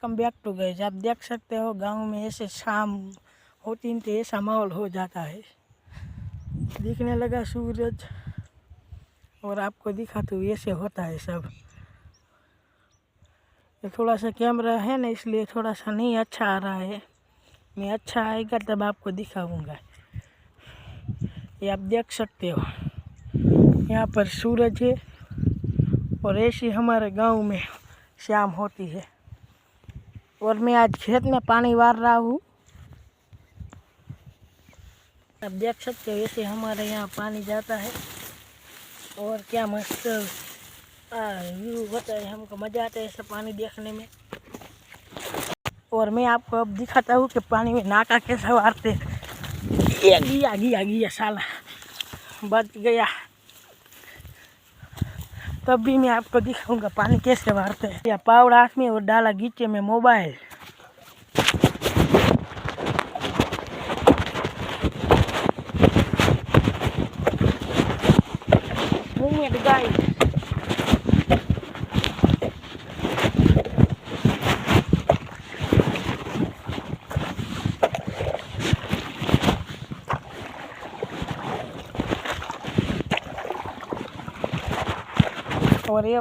Welcome back to guys. आप देख सकते हो गांव में ऐसे शाम होती है तो ऐसा माहौल हो जाता है। दिखने लगा सूरज और आपको दिखा तो ऐसे होता है सब। ये थोड़ा सा कैमरा है ना, इसलिए थोड़ा सा नहीं अच्छा आ रहा है। मैं अच्छा आएगा तब आपको दिखाऊंगा। ये आप देख सकते हो यहाँ पर सूरज है और ऐसी हमारे गांव में शाम होती है। और मैं आज खेत में पानी वार रहा हूँ। आप देख सकते हो ऐसे हमारे यहाँ पानी जाता है और क्या मस्त व्यू होता है। हमको मज़ा आता है ऐसा पानी देखने में। और मैं आपको अब दिखाता हूँ कि पानी में नाका कैसे वारते। ये गया साला, बच गया। तब भी मैं आपको दिखाऊंगा पानी कैसे वारते हैं। या पावड़ा हाथ में और डाला गीचे में मोबाइल। गाइस और ये